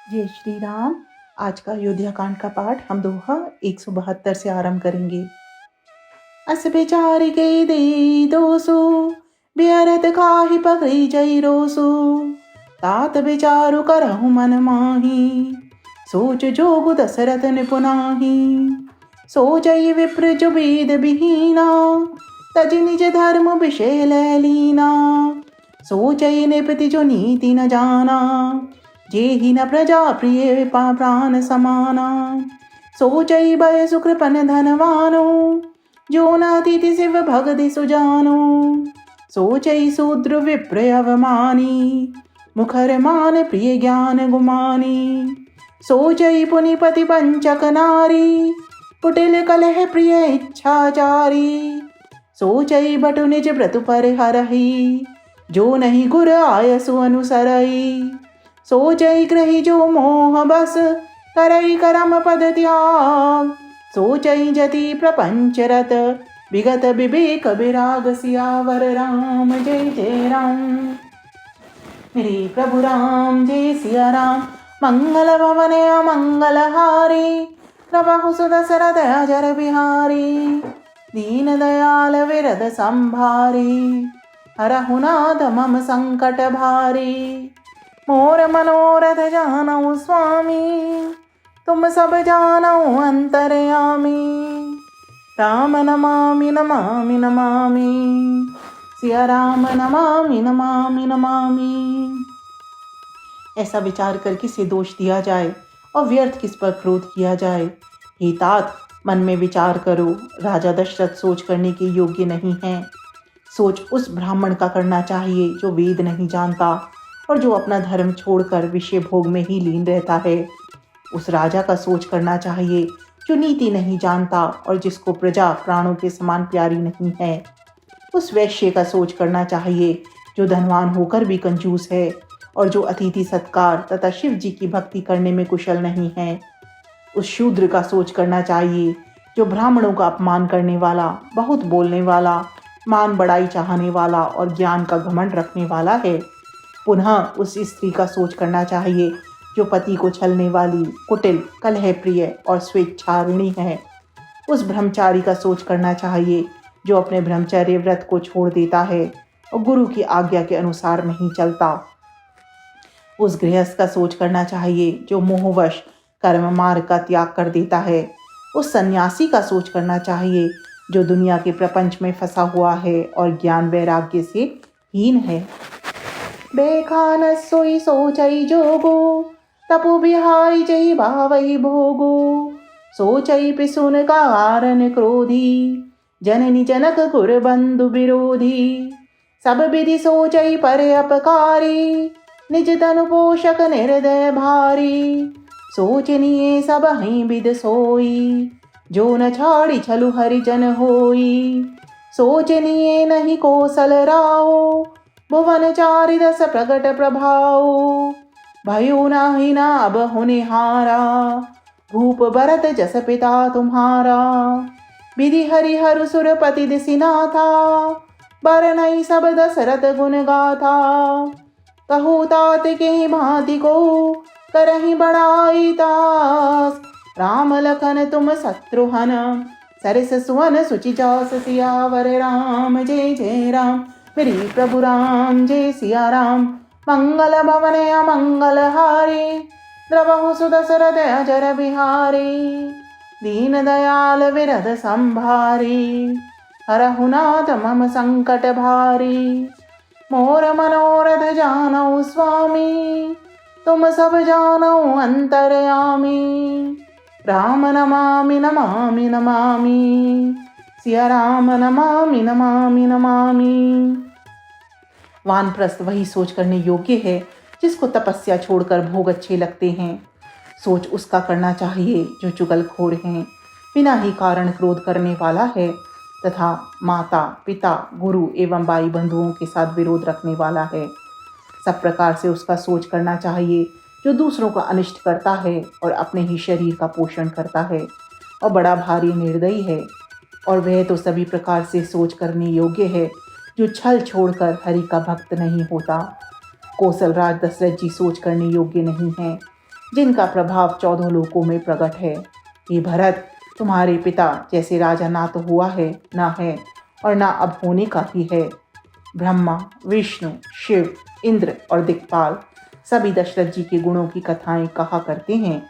जय श्री राम। आज का अयोध्या कांड का पाठ हम दोहा 172 से आरंभ करेंगे। अस विचार गई दे दोसो, बेअरत काहि पगई जई रोसो। तात विचारु करहु मन माही, सोच जोगु दशरथ निपुनाही। सोचई विप्र जो वेद विहीना, तज निज धर्म विषय लै लीना। सोचई निपति जो नीति न जाना, जेहि न प्रजा प्रिय प्राण समाना। सोचई भय सुकृपन धनवानो, जो न अतिथि शिव भगति सुजानो। सोचई शूद्र विप्र अवमानी, मुखर मान प्रिय ज्ञान गुमानी। सोचई पुनिपति पंचक नारी, कुटिल कलह प्रिय इच्छाचारी। सोचई बटु निज व्रत पर हरहि, जो नहीं गुर आयसु अनुसरई। सोचई ग्रही जो मोह बस, करई करम पद त्याग। सोचई जति प्रपंच रत, विगत विवेक विराग। सियावर राम जय जय राम। मेरे प्रभु राम जय सिया राम। मंगल भवन अमंगल हारी, प्रभु सुत दशरथ अजर बिहारी। दीन दयाल विरद संभारी, हरहु नाथ मम संकट भारी। मोर मनोरथ जानऊ स्वामी, तुम सब जानऊ अंतर्यामी। राम नमामि नमामि नमामि, सिया राम नमामि नमामि नमामि। ऐसा विचार कर किसे दोष दिया जाए और व्यर्थ किस पर क्रोध किया जाए। हे तात, मन में विचार करो, राजा दशरथ सोच करने के योग्य नहीं है। सोच उस ब्राह्मण का करना चाहिए जो वेद नहीं जानता और जो अपना धर्म छोड़कर विषय भोग में ही लीन रहता है। उस राजा का सोच करना चाहिए जो नीति नहीं जानता और जिसको प्रजा प्राणों के समान प्यारी नहीं है। उस वैश्य का सोच करना चाहिए जो धनवान होकर भी कंजूस है और जो अतिथि सत्कार तथा शिव जी की भक्ति करने में कुशल नहीं है। उस शूद्र का सोच करना चाहिए जो ब्राह्मणों का अपमान करने वाला, बहुत बोलने वाला, मान बढ़ाई चाहने वाला और ज्ञान का घमंड रखने वाला है। पुनः उस स्त्री का सोच करना चाहिए जो पति को छलने वाली, कुटिल, कलह प्रिय और स्वेच्छारिणी है। उस ब्रह्मचारी का सोच करना चाहिए जो अपने ब्रह्मचर्य व्रत को छोड़ देता है और गुरु की आज्ञा के अनुसार नहीं चलता। उस गृहस्थ का सोच करना चाहिए जो मोहवश कर्म मार्ग का त्याग कर देता है। उस सन्यासी का सोच करना चाहिए जो दुनिया के प्रपंच में फंसा हुआ है और ज्ञान वैराग्य से हीन है। बेखान सोई सोचई जोगो, तपु बिहारी जई भावई भोगो। सोचई पिसुन कारण क्रोधी, जननी जनक कुर बंधु विरोधी। सब विधि सोचई पर अपकारी, निज तनु पोषक निर्दय भारी। सोचनिए सब हई विद सोई, जो न छाड़ी छलु हरिजन होई। सोचनिए नहीं कौशल राओ, भुवन चारि दस प्रगट प्रभाओ। भयो नाही ना अब होनिहारा, भूप भरत जस पिता तुम्हारा। विधि हरिहर सुरपति दिसिना था, बर नहीं सब दशरथ गुण गाथा। कहू तात के भांति को, करही बड़ाई तास। राम लखन तुम शत्रुहन, सरस सुवन सुचि जास। सियावर राम जय जय राम। मेरे प्रभु राम जय सिया राम। मंगल भवन अमंगल हारी, द्रवहु सुदशरथ अजर बिहारी। दीन दयाल विरद संभारी, हरहु नाथ मम संकट भारी। मोर मनोरथ जानऊ स्वामी, तुम सब जानऊ अंतर्यामी। राम नमामि नमामि नमामि, सिया राम नमामि नमामि नमामि। वानप्रस्थ वही सोच करने योग्य है जिसको तपस्या छोड़कर भोग अच्छे लगते हैं। सोच उसका करना चाहिए जो चुगलखोर हैं, बिना ही कारण क्रोध करने वाला है तथा माता, पिता, गुरु एवं भाई बंधुओं के साथ विरोध रखने वाला है। सब प्रकार से उसका सोच करना चाहिए जो दूसरों का अनिष्ट करता है और अपने ही शरीर का पोषण करता है और बड़ा भारी निर्दयी है। और वह तो सभी प्रकार से सोच करने योग्य है जो छल छोड़कर हरि का भक्त नहीं होता। कौशल राज दशरथ जी सोच करने योग्य नहीं है। जिनका प्रभाव 14 लोकों में प्रकट है। हे भरत, तुम्हारे पिता जैसे राजा ना तो हुआ है, ना है और ना अब होने का भी है। ब्रह्मा, विष्णु, शिव, इंद्र और दिक्पाल सभी दशरथ जी के गुणों की कथाएं कहा करते हैं।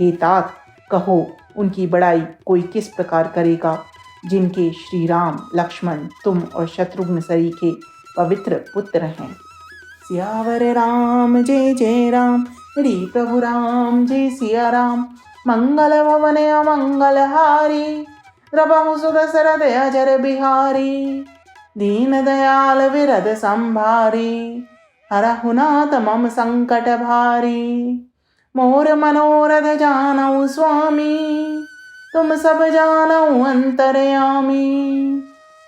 हे तात, कहो उनकी बड़ाई कोई किस प्रकार करेगा, जिनके श्री राम, लक्ष्मण, तुम और शत्रुघ्न सरीखे पवित्र पुत्र हैं। सियावर राम जय जय राम, श्री प्रभु राम जय सिया राम। मंगल भवन अमंगल हारी, द्रवहु सुदशरथ अजर बिहारी। दीन दयाल विरद संभारी, हरहु नाथ मम संकट भारी। मोर मनोरथ जानऊ स्वामी, तुम सब जानऊ अंतरयामी।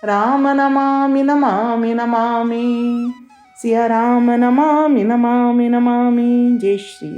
राम नमामि नमामि नमामि, सिया राम नमामि नमामि नमामि। जय श्री